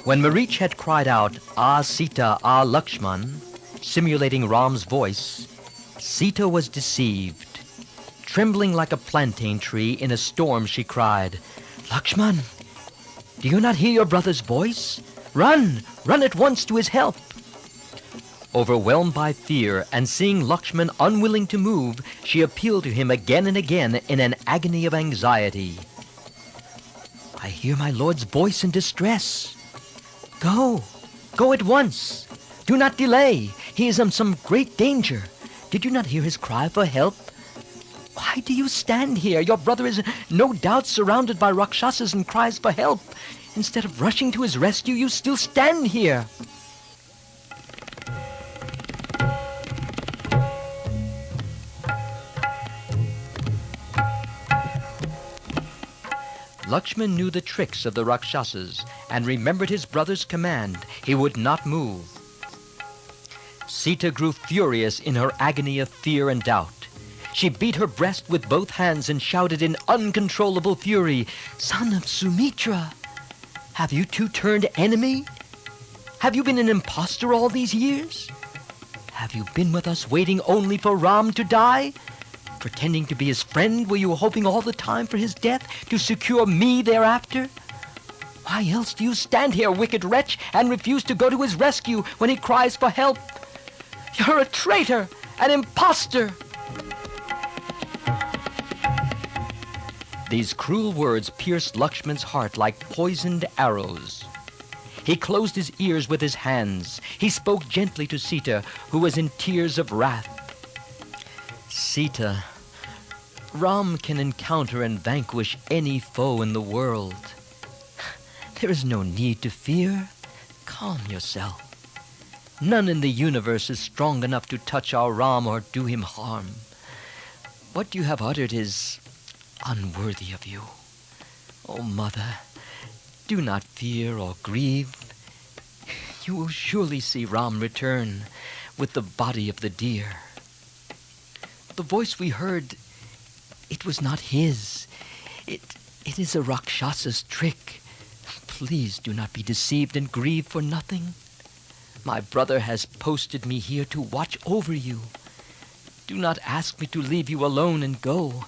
When Marich had cried out, "Ah, Sita, ah, Lakshman," simulating Ram's voice, Sita was deceived. Trembling like a plantain tree in a storm, she cried, "Lakshman, do you not hear your brother's voice? Run! Run at once to his help!" Overwhelmed by fear and seeing Lakshman unwilling to move, she appealed to him again and again in an agony of anxiety. "I hear my lord's voice in distress. Go! Go at once! Do not delay! He is in some great danger. Did you not hear his cry for help? Why do you stand here? Your brother is no doubt surrounded by Rakshasas and cries for help. Instead of rushing to his rescue, you still stand here." Lakshman knew the tricks of the Rakshasas and remembered his brother's command. He would not move. Sita grew furious in her agony of fear and doubt. She beat her breast with both hands and shouted in uncontrollable fury, "Son of Sumitra, have you too turned enemy? Have you been an impostor all these years? Have you been with us waiting only for Ram to die? Pretending to be his friend, were you hoping all the time for his death to secure me thereafter? Why else do you stand here, wicked wretch, and refuse to go to his rescue when he cries for help? You're a traitor, an impostor!" These cruel words pierced Lakshman's heart like poisoned arrows. He closed his ears with his hands. He spoke gently to Sita, who was in tears of wrath. "Sita, Ram can encounter and vanquish any foe in the world. There is no need to fear. Calm yourself. None in the universe is strong enough to touch our Ram or do him harm. What you have uttered is unworthy of you. Oh, Mother, do not fear or grieve. You will surely see Ram return with the body of the deer. The voice we heard, it was not his. It is a Rakshasa's trick. Please do not be deceived and grieve for nothing. My brother has posted me here to watch over you. Do not ask me to leave you alone and go.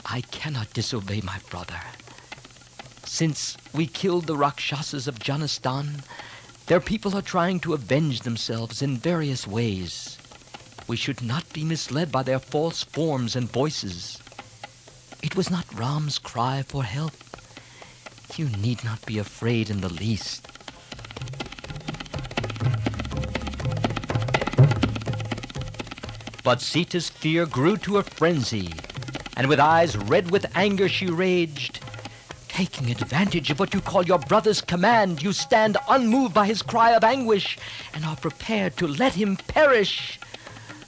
I cannot disobey my brother. Since we killed the Rakshasas of Janastan, their people are trying to avenge themselves in various ways. We should not be misled by their false forms and voices. It was not Ram's cry for help. You need not be afraid in the least." But Sita's fear grew to a frenzy, and with eyes red with anger she raged, "Taking advantage of what you call your brother's command, you stand unmoved by his cry of anguish and are prepared to let him perish.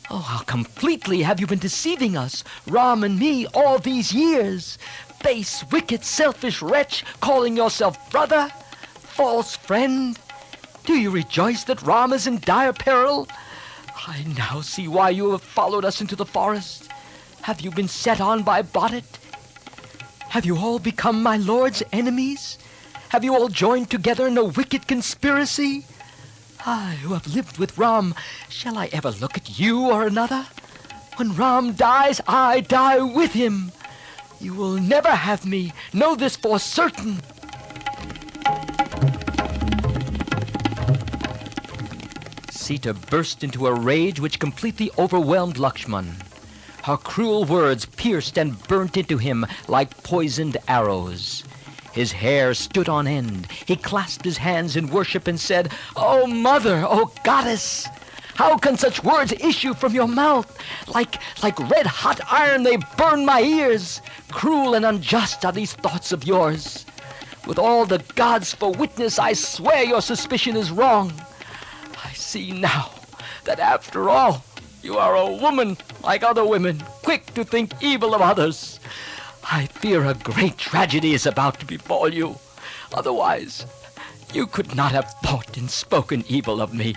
Oh, how completely have you been deceiving us, Ram and me, all these years. Base, wicked, selfish wretch, calling yourself brother, false friend. Do you rejoice that Ram is in dire peril? I now see why you have followed us into the forest. Have you been set on by Bharat? Have you all become my lord's enemies? Have you all joined together in a wicked conspiracy? I, who have lived with Ram, shall I ever look at you or another? When Ram dies, I die with him. You will never have me. Know this for certain." Sita burst into a rage which completely overwhelmed Lakshman. Her cruel words pierced and burnt into him like poisoned arrows. His hair stood on end. He clasped his hands in worship and said, "Oh, Mother, oh, Goddess, how can such words issue from your mouth? Like red-hot iron, they burn my ears. Cruel and unjust are these thoughts of yours. With all the gods for witness, I swear your suspicion is wrong. I see now that after all, you are a woman like other women, quick to think evil of others. I fear a great tragedy is about to befall you. Otherwise, you could not have thought and spoken evil of me."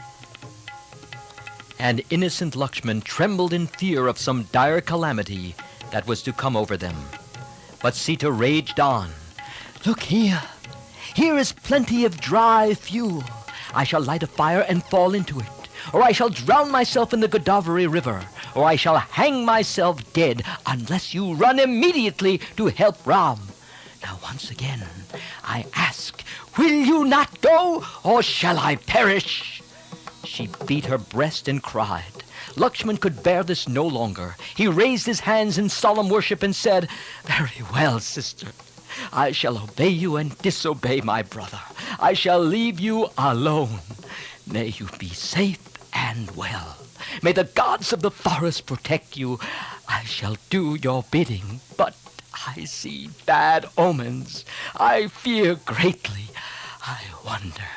And innocent Lakshman trembled in fear of some dire calamity that was to come over them. But Sita raged on. "Look here. Here is plenty of dry fuel. I shall light a fire and fall into it, or I shall drown myself in the Godavari River, or I shall hang myself dead unless you run immediately to help Ram. Now once again, I ask, will you not go, or shall I perish?" She beat her breast and cried. Lakshman could bear this no longer. He raised his hands in solemn worship and said, "Very well, sister. I shall obey you and disobey my brother. I shall leave you alone. May you be safe and well. May the gods of the forest protect you. I shall do your bidding, but I see bad omens. I fear greatly. I wonder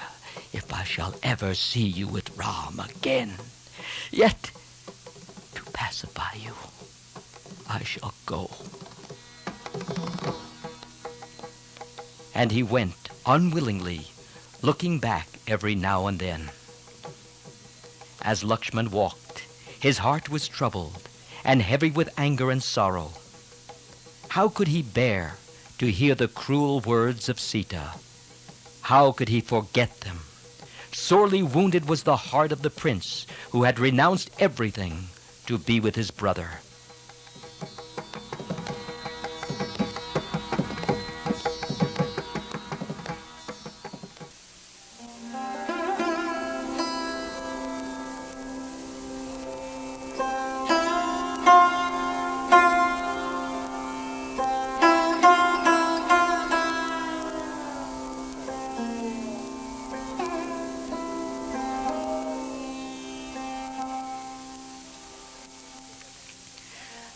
if I shall ever see you with Ram again. Yet, to pacify you, I shall go." And he went unwillingly, looking back every now and then. As Lakshman walked, his heart was troubled and heavy with anger and sorrow. How could he bear to hear the cruel words of Sita? How could he forget them? Sorely wounded was the heart of the prince who had renounced everything to be with his brother.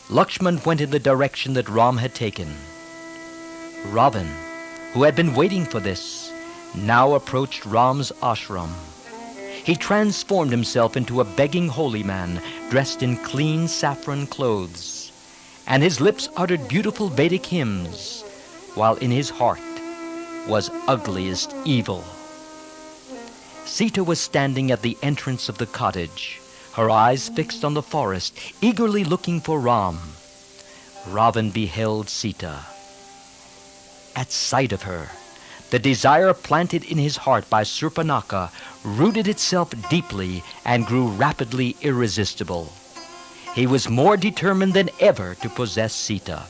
Lakshman went in the direction that Ram had taken. Ravan, who had been waiting for this, now approached Ram's ashram. He transformed himself into a begging holy man dressed in clean saffron clothes, and his lips uttered beautiful Vedic hymns, while in his heart was ugliest evil. Sita was standing at the entrance of the cottage, her eyes fixed on the forest, eagerly looking for Ram. Ravan beheld Sita. At sight of her, the desire planted in his heart by Surpanaka rooted itself deeply and grew rapidly irresistible. He was more determined than ever to possess Sita.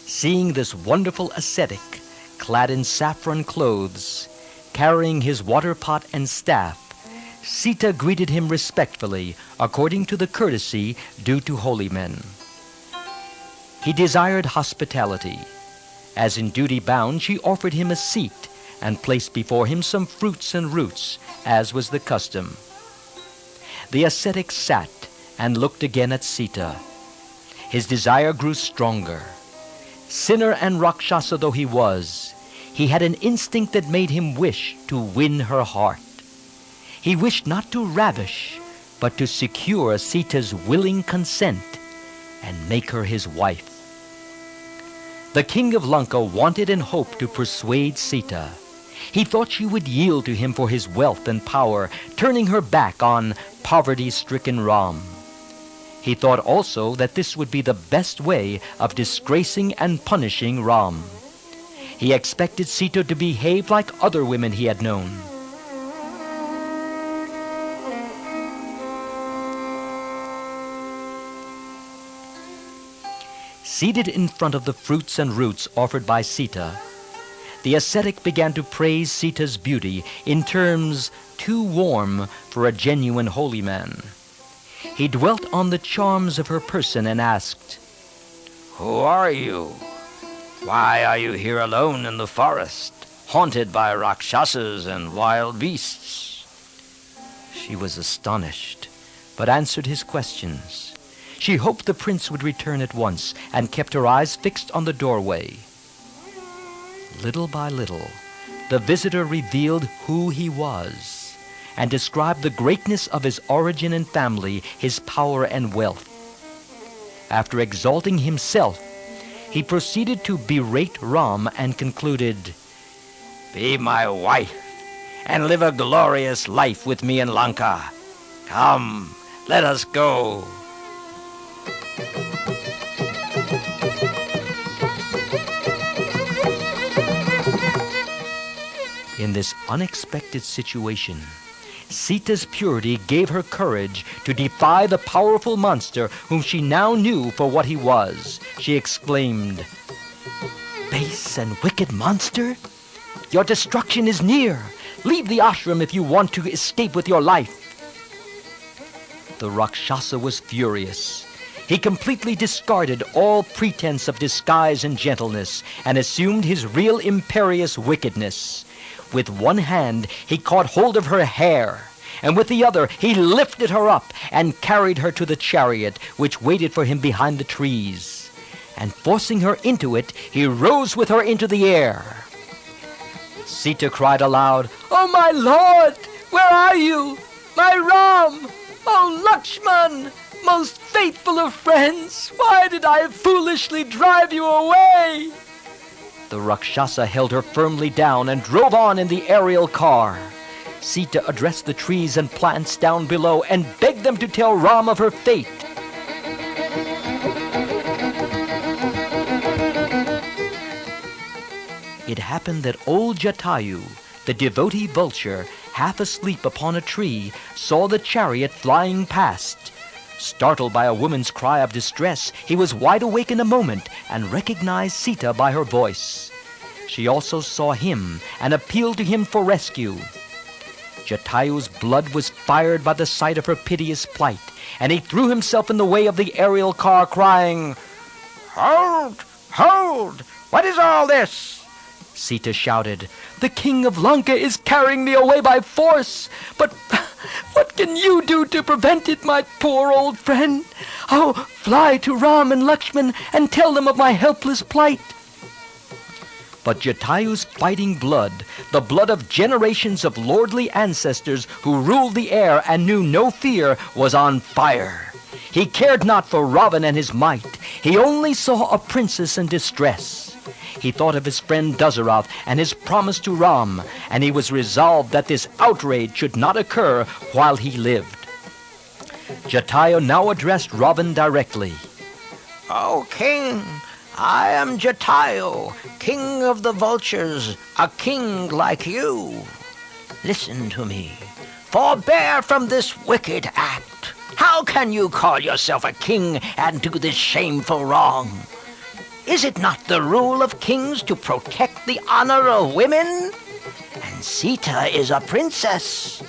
Seeing this wonderful ascetic, clad in saffron clothes, carrying his water pot and staff, Sita greeted him respectfully, according to the courtesy due to holy men. He desired hospitality. As in duty bound, she offered him a seat and placed before him some fruits and roots, as was the custom. The ascetic sat and looked again at Sita. His desire grew stronger. Sinner and Rakshasa though he was, he had an instinct that made him wish to win her heart. He wished not to ravish, but to secure Sita's willing consent and make her his wife. The king of Lanka wanted and hoped to persuade Sita. He thought she would yield to him for his wealth and power, turning her back on poverty-stricken Ram. He thought also that this would be the best way of disgracing and punishing Ram. He expected Sita to behave like other women he had known. Seated in front of the fruits and roots offered by Sita, the ascetic began to praise Sita's beauty in terms too warm for a genuine holy man. He dwelt on the charms of her person and asked, "Who are you? Why are you here alone in the forest, haunted by Rakshasas and wild beasts?" She was astonished, but answered his questions. She hoped the prince would return at once and kept her eyes fixed on the doorway. Little by little, the visitor revealed who he was and described the greatness of his origin and family, his power and wealth. After exalting himself, he proceeded to berate Ram and concluded, "Be my wife and live a glorious life with me in Lanka. Come, let us go." In this unexpected situation, Sita's purity gave her courage to defy the powerful monster whom she now knew for what he was. She exclaimed, "Base and wicked monster, your destruction is near. Leave the ashram if you want to escape with your life." The Rakshasa was furious. He completely discarded all pretense of disguise and gentleness and assumed his real imperious wickedness. With one hand, he caught hold of her hair, and with the other, he lifted her up and carried her to the chariot, which waited for him behind the trees. And forcing her into it, he rose with her into the air. Sita cried aloud, "Oh, my lord, where are you? My Ram! Oh, Lakshman, most faithful of friends, why did I foolishly drive you away?" The Rakshasa held her firmly down and drove on in the aerial car. Sita addressed the trees and plants down below and begged them to tell Ram of her fate. It happened that old Jatayu, the devotee vulture, half asleep upon a tree, saw the chariot flying past. Startled by a woman's cry of distress, he was wide awake in a moment and recognized Sita by her voice. She also saw him and appealed to him for rescue. Jatayu's blood was fired by the sight of her piteous plight, and he threw himself in the way of the aerial car, crying, "Hold! Hold! What is all this?" Sita shouted, "The king of Lanka is carrying me away by force. But what can you do to prevent it, my poor old friend? Oh, fly to Ram and Lakshman and tell them of my helpless plight." But Jatayu's fighting blood, the blood of generations of lordly ancestors who ruled the air and knew no fear, was on fire. He cared not for Ravan and his might. He only saw a princess in distress. He thought of his friend Dasarath and his promise to Ram, and he was resolved that this outrage should not occur while he lived. Jatayu now addressed Ravan directly. "O king, I am Jatayu, king of the vultures, a king like you. Listen to me. Forbear from this wicked act. How can you call yourself a king and do this shameful wrong? Is it not the rule of kings to protect the honor of women? And Sita is a princess.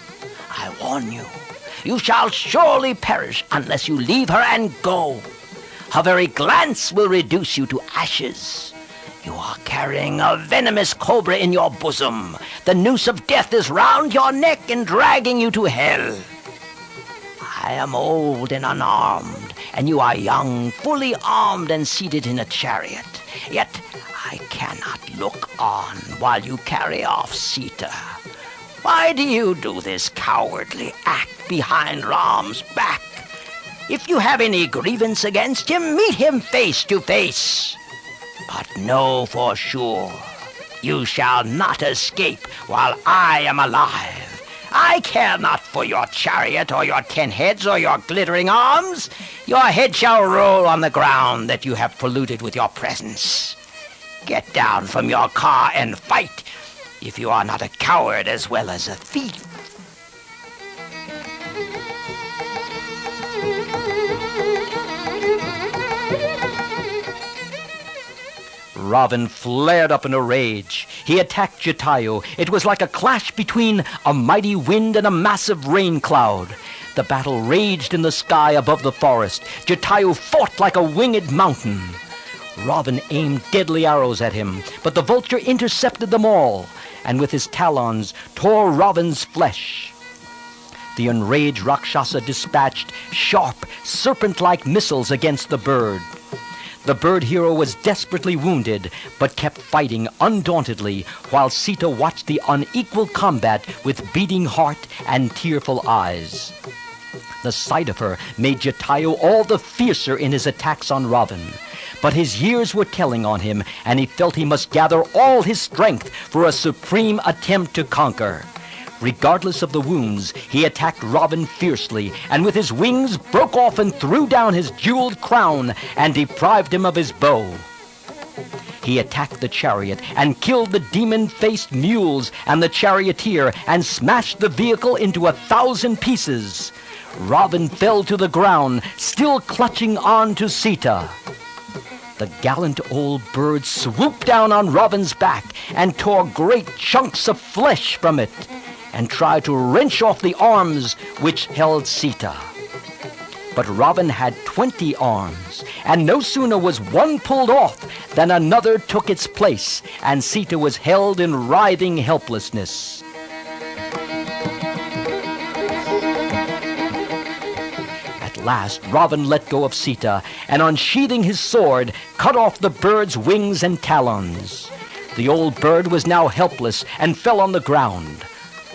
I warn you, you shall surely perish unless you leave her and go. Her very glance will reduce you to ashes. You are carrying a venomous cobra in your bosom. The noose of death is round your neck and dragging you to hell. I am old and unarmed, and you are young, fully armed and seated in a chariot. Yet I cannot look on while you carry off Sita. Why do you do this cowardly act behind Ram's back? If you have any grievance against him, meet him face to face. But know for sure, you shall not escape while I am alive. I care not for your chariot or your 10 heads or your glittering arms. Your head shall roll on the ground that you have polluted with your presence. Get down from your car and fight, if you are not a coward as well as a thief." Ravan flared up in a rage. He attacked Jatayu. It was like a clash between a mighty wind and a massive rain cloud. The battle raged in the sky above the forest. Jatayu fought like a winged mountain. Ravan aimed deadly arrows at him, but the vulture intercepted them all, and with his talons tore Ravan's flesh. The enraged Rakshasa dispatched sharp, serpent-like missiles against the bird. The bird hero was desperately wounded, but kept fighting undauntedly, while Sita watched the unequal combat with beating heart and tearful eyes. The sight of her made Jatayu all the fiercer in his attacks on Ravan. But his years were telling on him, and he felt he must gather all his strength for a supreme attempt to conquer. Regardless of the wounds, he attacked Ravan fiercely, and with his wings broke off and threw down his jeweled crown and deprived him of his bow. He attacked the chariot and killed the demon-faced mules and the charioteer and smashed the vehicle into 1,000 pieces. Ravan fell to the ground, still clutching on to Sita. The gallant old bird swooped down on Ravan's back and tore great chunks of flesh from it and tried to wrench off the arms which held Sita. But Ravan had 20 arms, and no sooner was one pulled off than another took its place, and Sita was held in writhing helplessness. At last, Ravan let go of Sita, and unsheathing his sword, cut off the bird's wings and talons. The old bird was now helpless and fell on the ground,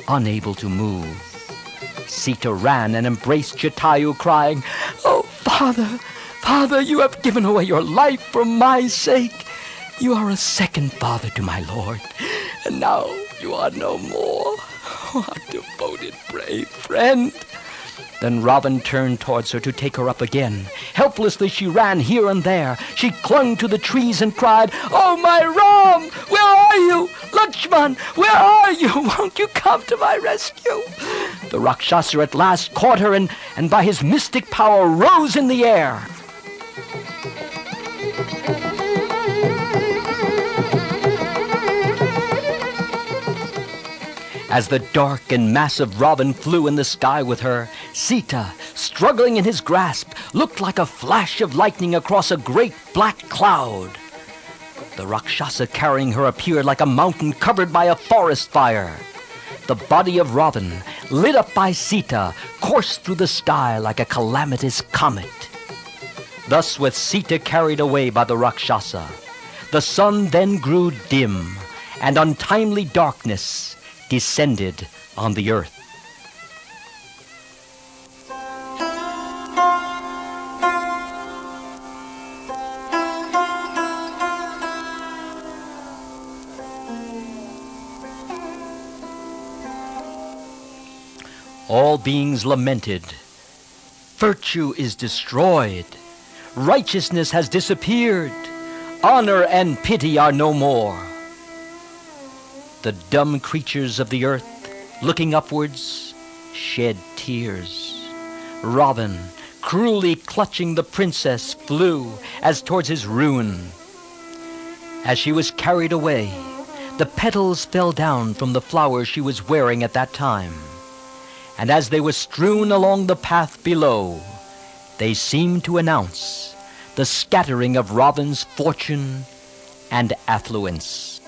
unable to move. Sita ran and embraced Jatayu, crying, "Oh, Father, Father, you have given away your life for my sake. You are a second father to my lord, and now you are no more. Oh, our devoted, brave friend." Then Ravan turned towards her to take her up again. Helplessly she ran here and there. She clung to the trees and cried, "Oh, my Ram! Where are you? Lakshman, where are you? Won't you come to my rescue?" The Rakshasa at last caught her and by his mystic power rose in the air. As the dark and massive Ravan flew in the sky with her, Sita, struggling in his grasp, looked like a flash of lightning across a great black cloud. The Rakshasa carrying her appeared like a mountain covered by a forest fire. The body of Ravan, lit up by Sita, coursed through the sky like a calamitous comet. Thus was Sita carried away by the Rakshasa. The sun then grew dim, and untimely darkness descended on the earth. All beings lamented. Virtue is destroyed. Righteousness has disappeared. Honor and pity are no more. The dumb creatures of the earth, looking upwards, shed tears. Ravan, cruelly clutching the princess, flew as towards his ruin. As she was carried away, the petals fell down from the flowers she was wearing at that time, and as they were strewn along the path below, they seemed to announce the scattering of Ravan's fortune and affluence.